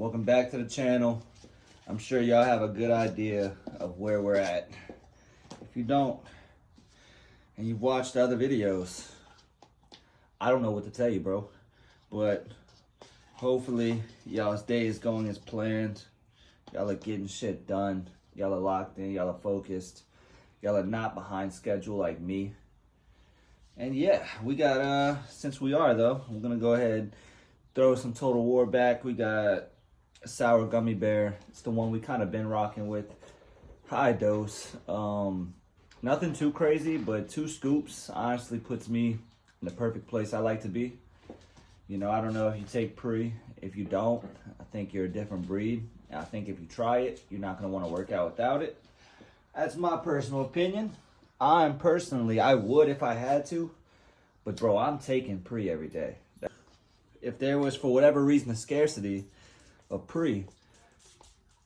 Welcome back to the channel. I'm sure y'all have a good idea of where we're at. If you don't, and you've watched other videos, I don't know what to tell you, bro. But hopefully y'all's day is going as planned. Y'all are getting shit done. Y'all are locked in. Y'all are focused. Y'all are not behind schedule like me. And yeah, we got, since we are though, we're gonna go ahead and throw some Total War back. We got a sour gummy bear. It's the one we kind of been rocking with. High dose. Nothing too crazy, but 2 scoops honestly puts me in the perfect place I like to be. You know, I don't know if you take pre. If you don't, I think you're a different breed. I think if you try it, you're not going to want to work out without it. That's my personal opinion. I would if I had to. But bro, I'm taking pre every day. If there was, for whatever reason, a scarcity of pre,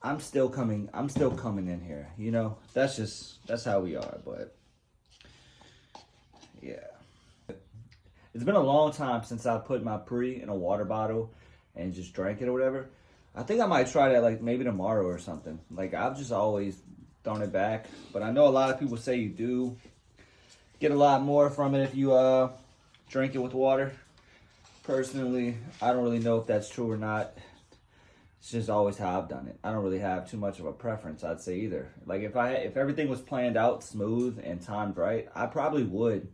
I'm still coming in here. You know, that's how we are. But yeah. It's been a long time since I put my pre in a water bottle and just drank it or whatever. I think I might try that like maybe tomorrow or something. Like I've just always thrown it back. But I know a lot of people say you do get a lot more from it if you drink it with water. Personally, I don't really know if that's true or not. It's just always how I've done it. I don't really have too much of a preference, I'd say either. Like if everything was planned out smooth and timed right, I probably would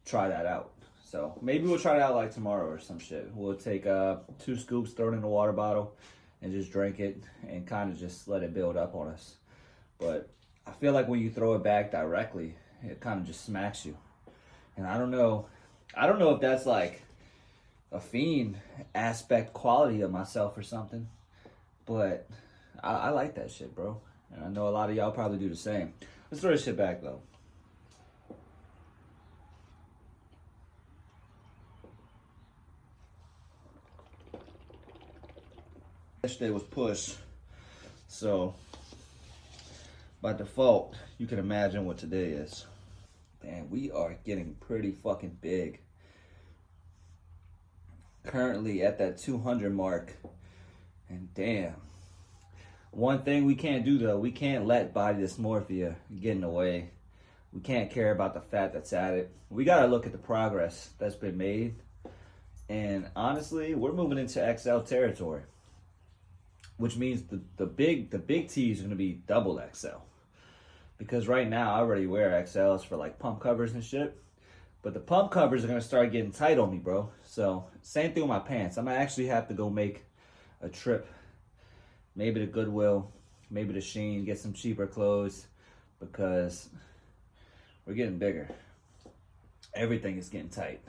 try that out. So maybe we'll try it out like tomorrow or some shit. We'll take 2 scoops, throw it in a water bottle, and just drink it and kind of just let it build up on us. But I feel like when you throw it back directly, it kind of just smacks you. And I don't know if that's like a fiend aspect quality of myself or something. But I like that shit, bro. And I know a lot of y'all probably do the same. Let's throw this shit back though. Yesterday was push, so by default, you can imagine what today is. Man, we are getting pretty fucking big. Currently at that 200 mark, and damn. One thing we can't do though, we can't let body dysmorphia get in the way. We can't care about the fat that's at it. We gotta look at the progress that's been made. And honestly, we're moving into XL territory, which means the big T is gonna be double XL. Because right now I already wear XLs for like pump covers and shit. But the pump covers are gonna start getting tight on me, bro. So same thing with my pants. I'm gonna actually have to go make a trip, maybe to Goodwill, maybe to Shein, get some cheaper clothes, because we're getting bigger. Everything is getting tight.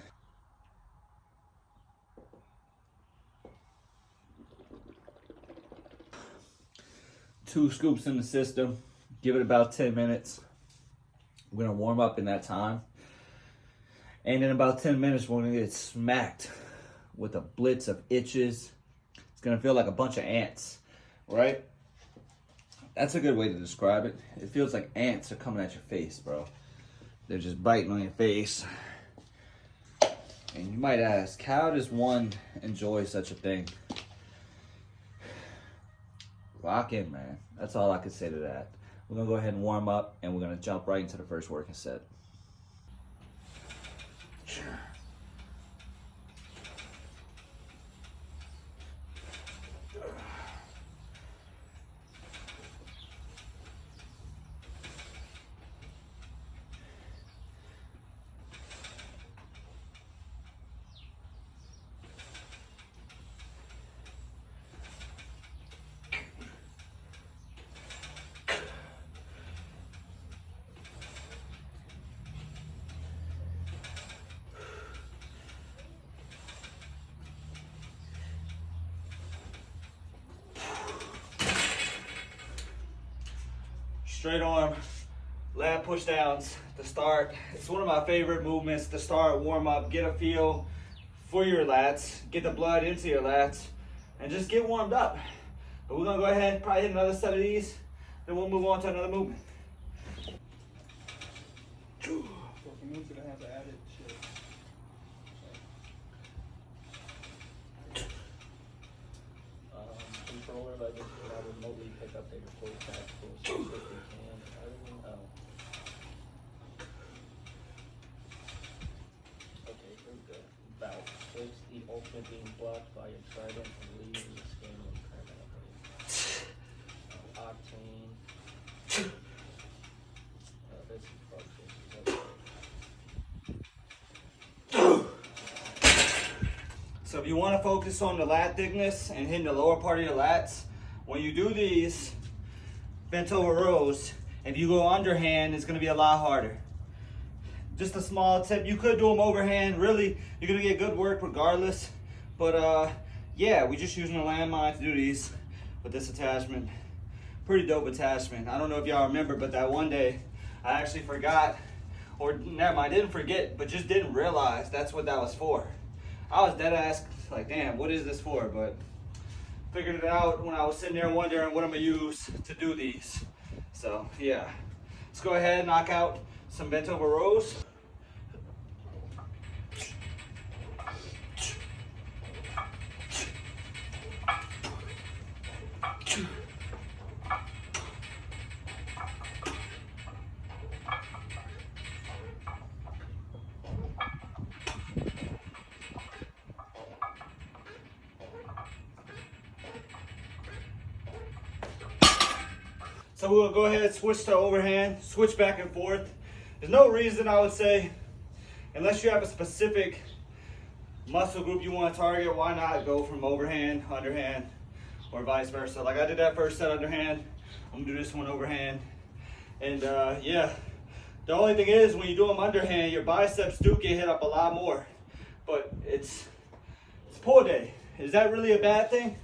Two scoops in the system. Give it about 10 minutes. We're gonna warm up in that time. And in about 10 minutes, we're gonna get smacked with a blitz of itches. It's gonna feel like a bunch of ants, right? That's a good way to describe it. It feels like ants are coming at your face, bro. They're just biting on your face. And you might ask, how does one enjoy such a thing? Lock in, man. That's all I can say to that. We're gonna go ahead and warm up, and we're gonna jump right into the first working set. Straight arm, lat push downs to start. It's one of my favorite movements to start, warm up, get a feel for your lats, get the blood into your lats, and just get warmed up. But we're gonna go ahead and probably hit another set of these, then we'll move on to another movement. I just remotely pick up their full tactical so quick they can. Okay, here we go. About 6, the ultimate being blocked by a trident and leaving the skin permanently. Octane. This is focus. So if you want to focus on the lat thickness and hitting the lower part of your lats, when you do these bent over rows, if you go underhand, it's going to be a lot harder. Just a small tip, you could do them overhand. Really, you're going to get good work regardless. But yeah, we're just using a landmine to do these with this attachment. Pretty dope attachment. I don't know if y'all remember, but that one day I actually forgot, or never mind, I didn't forget, but just didn't realize that's what that was for. I was dead ass like, damn, what is this for? But figured it out when I was sitting there wondering what I'm gonna use to do these. So yeah, let's go ahead and knock out some bent over rows. So we'll go ahead and switch to overhand, switch back and forth. There's no reason, I would say, unless you have a specific muscle group you want to target, why not go from overhand, underhand, or vice versa. Like I did that first set underhand, I'm gonna do this one overhand. And yeah, the only thing is when you do them underhand, your biceps do get hit up a lot more. But it's pull day. Is that really a bad thing?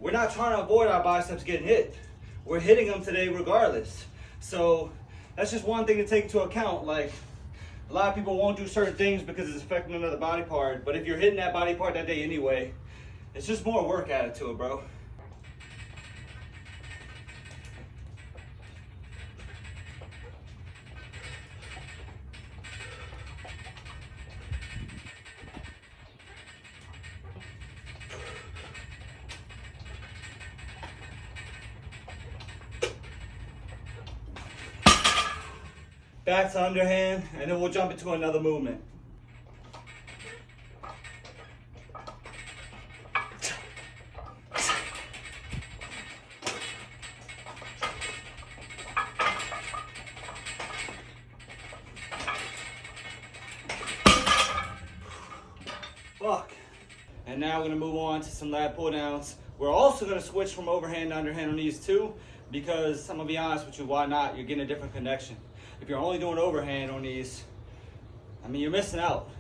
We're not trying to avoid our biceps getting hit. We're hitting them today regardless. So that's just one thing to take into account. Like a lot of people won't do certain things because it's affecting another body part. But if you're hitting that body part that day anyway, it's just more work added to it, bro. Back to underhand, and then we'll jump into another movement. Fuck. And now we're gonna move on to some lat pull downs. We're also gonna switch from overhand to underhand on these too, because I'm gonna be honest with you, why not? You're getting a different connection. If you're only doing overhand on these, I mean, you're missing out.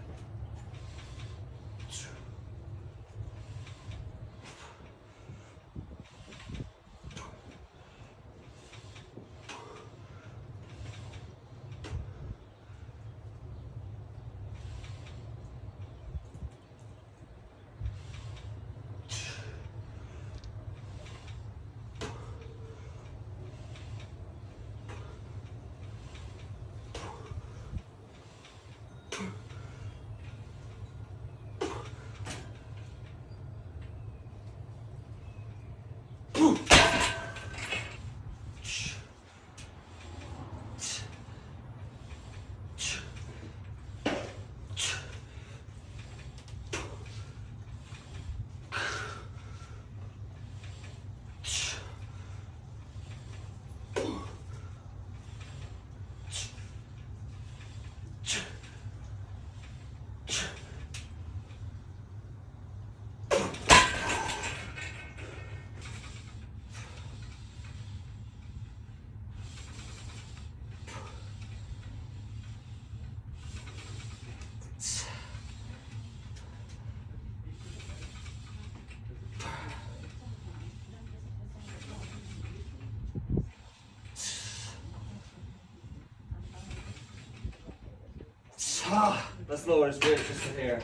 Let's lower this bridge just a hair.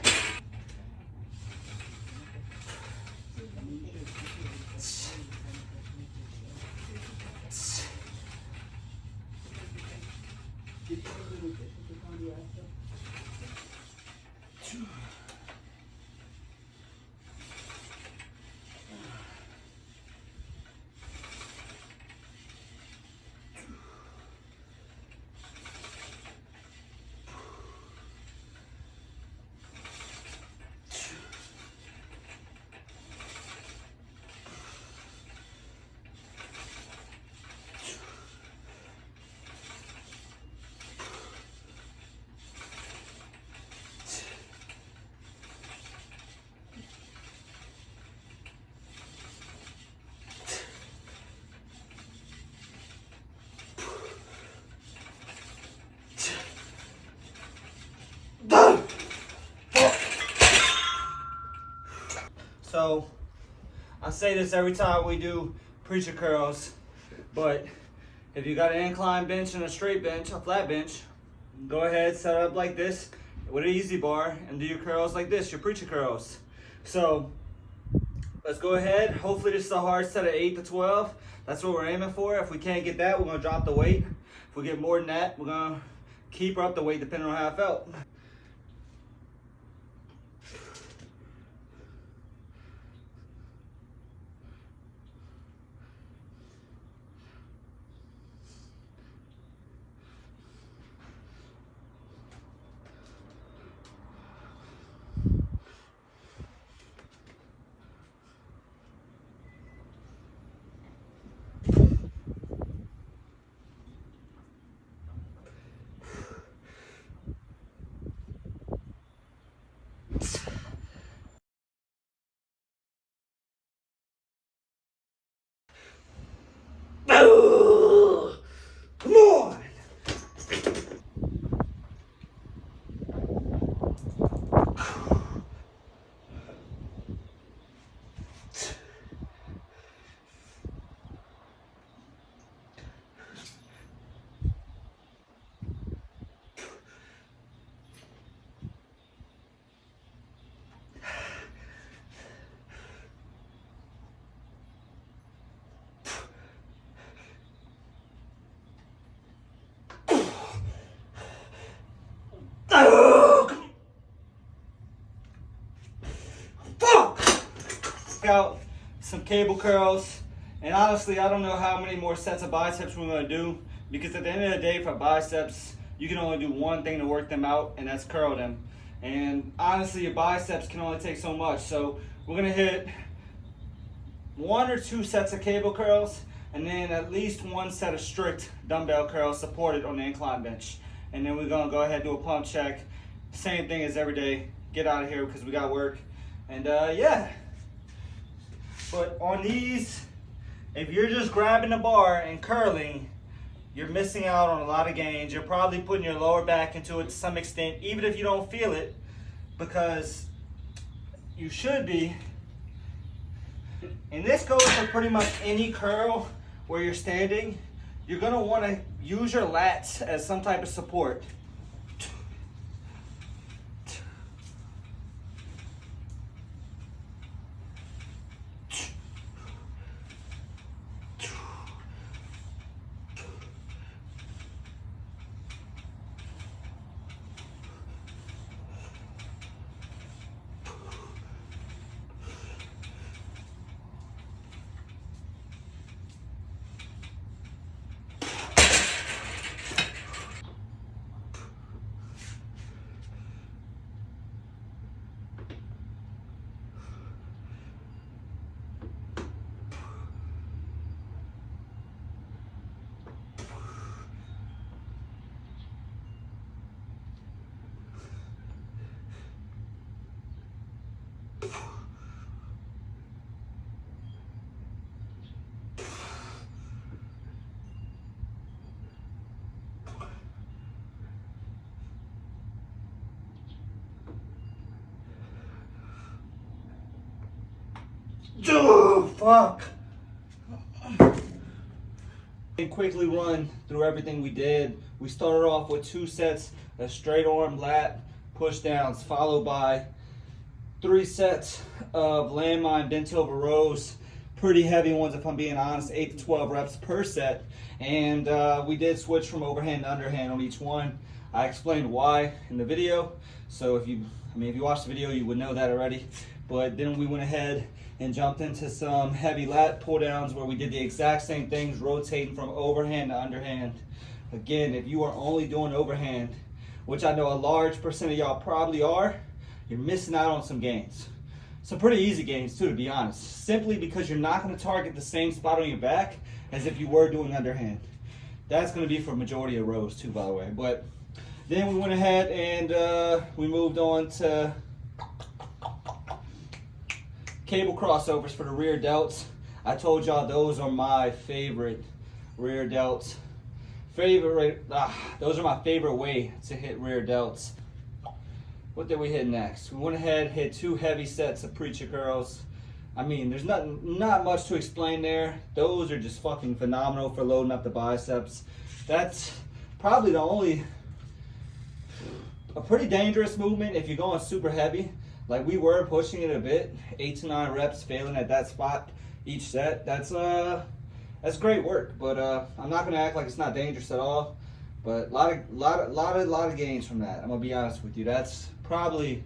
know I say this every time we do preacher curls, but if you got an incline bench and a straight bench, a flat bench, go ahead, set it up like this with an easy bar and do your curls like this, your preacher curls. So let's go ahead. Hopefully this is a hard set of 8 to 12. That's what we're aiming for. If we can't get that, we're gonna drop the weight. If we get more than that, we're gonna keep up the weight depending on how it felt. Oh, come on! Oh, fuck! Out some cable curls, and honestly, I don't know how many more sets of biceps we're gonna do, because at the end of the day, for biceps, you can only do one thing to work them out, and that's curl them. And honestly, your biceps can only take so much, so we're gonna hit 1 or 2 sets of cable curls, and then at least 1 set of strict dumbbell curls supported on the incline bench. And then we're gonna go ahead and do a pump check. Same thing as every day. Get out of here because we got work. And yeah. But on these, if you're just grabbing the bar and curling, you're missing out on a lot of gains. You're probably putting your lower back into it to some extent, even if you don't feel it, because you should be. And this goes for pretty much any curl where you're standing. You're gonna wanna use your lats as some type of support. Oh, fuck. And quickly run through everything we did. We started off with 2 sets of straight arm lat push downs, followed by 3 sets of landmine bent over rows. Pretty heavy ones, if I'm being honest, 8 to 12 reps per set. And we did switch from overhand to underhand on each one. I explained why in the video. So if you watched the video, you would know that already. But then we went ahead and jumped into some heavy lat pull downs where we did the exact same things, rotating from overhand to underhand. Again, if you are only doing overhand, which I know a large percent of y'all probably are, you're missing out on some gains. Some pretty easy gains too, to be honest, simply because you're not going to target the same spot on your back as if you were doing underhand. That's going to be for a majority of rows too, by the way. But then we went ahead and we moved on to cable crossovers for the rear delts. I told y'all those are my favorite rear delts. Those are my favorite way to hit rear delts. What did we hit next? We went ahead, hit 2 heavy sets of preacher curls. I mean, there's not much to explain there. Those are just fucking phenomenal for loading up the biceps. That's probably a pretty dangerous movement if you're going super heavy. Like we were pushing it a bit, 8 to 9 reps, failing at that spot each set. That's great work, but I'm not gonna act like it's not dangerous at all. But a lot of gains from that. I'm gonna be honest with you. That's probably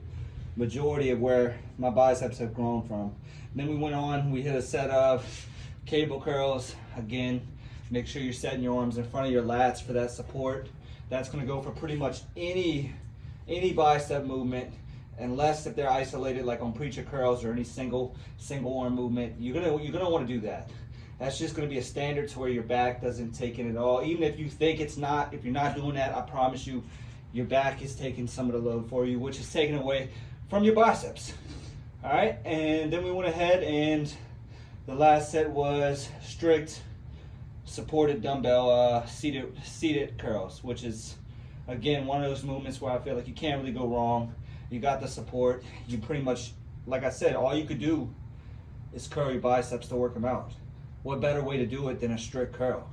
majority of where my biceps have grown from. Then we went on, we hit a set of cable curls. Again, make sure you're setting your arms in front of your lats for that support. That's gonna go for pretty much any bicep movement, unless if they're isolated like on preacher curls or any single arm movement. You're gonna wanna do that. That's just gonna be a standard to where your back doesn't take it at all. Even if you think it's not, if you're not doing that, I promise you, your back is taking some of the load for you, which is taken away from your biceps. All right, and then we went ahead and the last set was strict supported dumbbell seated curls, which is again one of those movements where I feel like you can't really go wrong. You got the support. You pretty much, like I said, all you could do is curl your biceps to work them out. What better way to do it than a strict curl?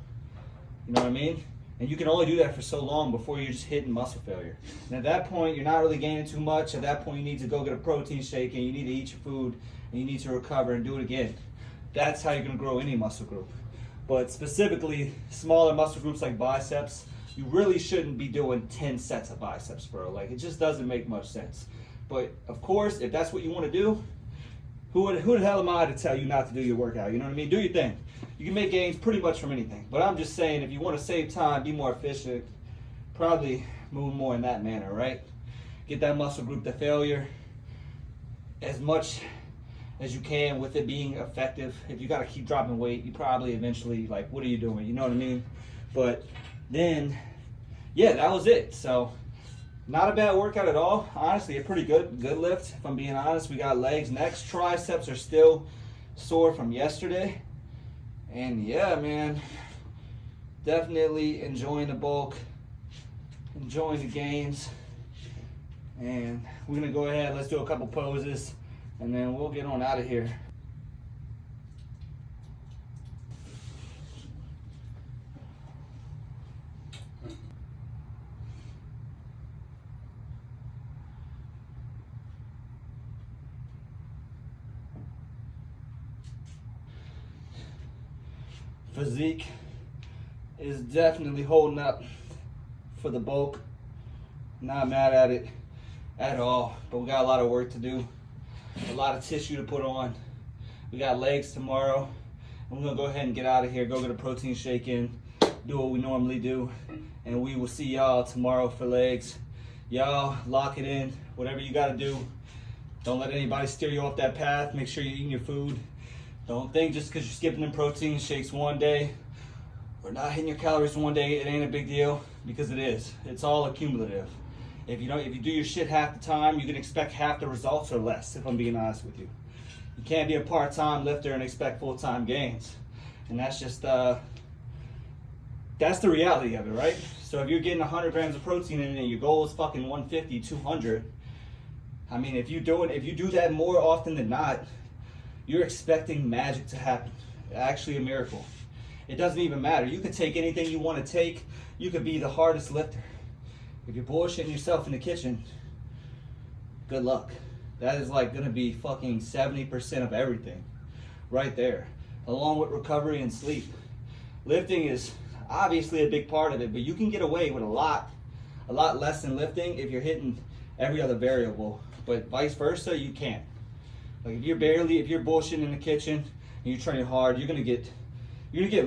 You know what I mean? And you can only do that for so long before you're just hitting muscle failure. And at that point, you're not really gaining too much. At that point, you need to go get a protein shake and you need to eat your food and you need to recover and do it again. That's how you're gonna grow any muscle group. But specifically, smaller muscle groups like biceps, you really shouldn't be doing 10 sets of biceps, bro. Like, it just doesn't make much sense. But of course, if that's what you wanna do, who the hell am I to tell you not to do your workout? You know what I mean? Do your thing. You can make gains pretty much from anything. But I'm just saying, if you want to save time, be more efficient, probably move more in that manner, right? Get that muscle group to failure as much as you can with it being effective. If you got to keep dropping weight, you probably eventually, like, what are you doing? You know what I mean? But then, yeah, that was it. So, not a bad workout at all. Honestly, a pretty good lift, if I'm being honest. We got legs next. Triceps are still sore from yesterday. And yeah, man, definitely enjoying the bulk, enjoying the gains. And we're gonna go ahead, let's do a couple poses, and then we'll get on out of here. Physique is definitely holding up for the bulk. Not mad at it at all, but we got a lot of work to do, a lot of tissue to put on. We got legs tomorrow. I'm gonna go ahead and get out of here, go get a protein shake in, do what we normally do, and we will see y'all tomorrow for legs. Y'all lock it in, whatever you gotta do. Don't let anybody steer you off that path. Make sure you're eating your food. Don't think just because you're skipping them protein shakes one day or not hitting your calories one day, it ain't a big deal, because it is. It's all accumulative. If you do your shit half the time, you can expect half the results or less, if I'm being honest with you. You can't be a part-time lifter and expect full-time gains. And that's just, that's the reality of it, right? So if you're getting 100 grams of protein in and your goal is fucking 150, 200, I mean, if you do that more often than not, you're expecting magic to happen. Actually a miracle. It doesn't even matter. You can take anything you want to take. You could be the hardest lifter. If you're bullshitting yourself in the kitchen, good luck. That is like gonna be fucking 70% of everything right there, along with recovery and sleep. Lifting is obviously a big part of it, but you can get away with a lot less than lifting if you're hitting every other variable, but vice versa, you can't. Like if you're bullshitting in the kitchen and you're training hard, you're gonna get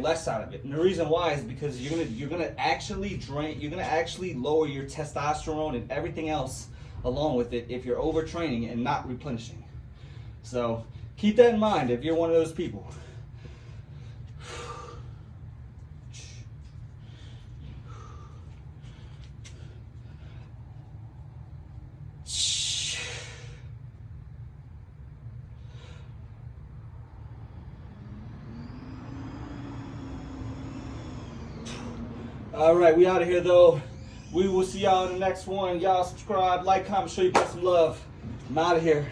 less out of it. And the reason why is because you're gonna actually lower your testosterone and everything else along with it if you're overtraining and not replenishing. So keep that in mind if you're one of those people. All right, we out of here though. We will see y'all in the next one. Y'all subscribe, like, comment, show you guys some love. I'm out of here.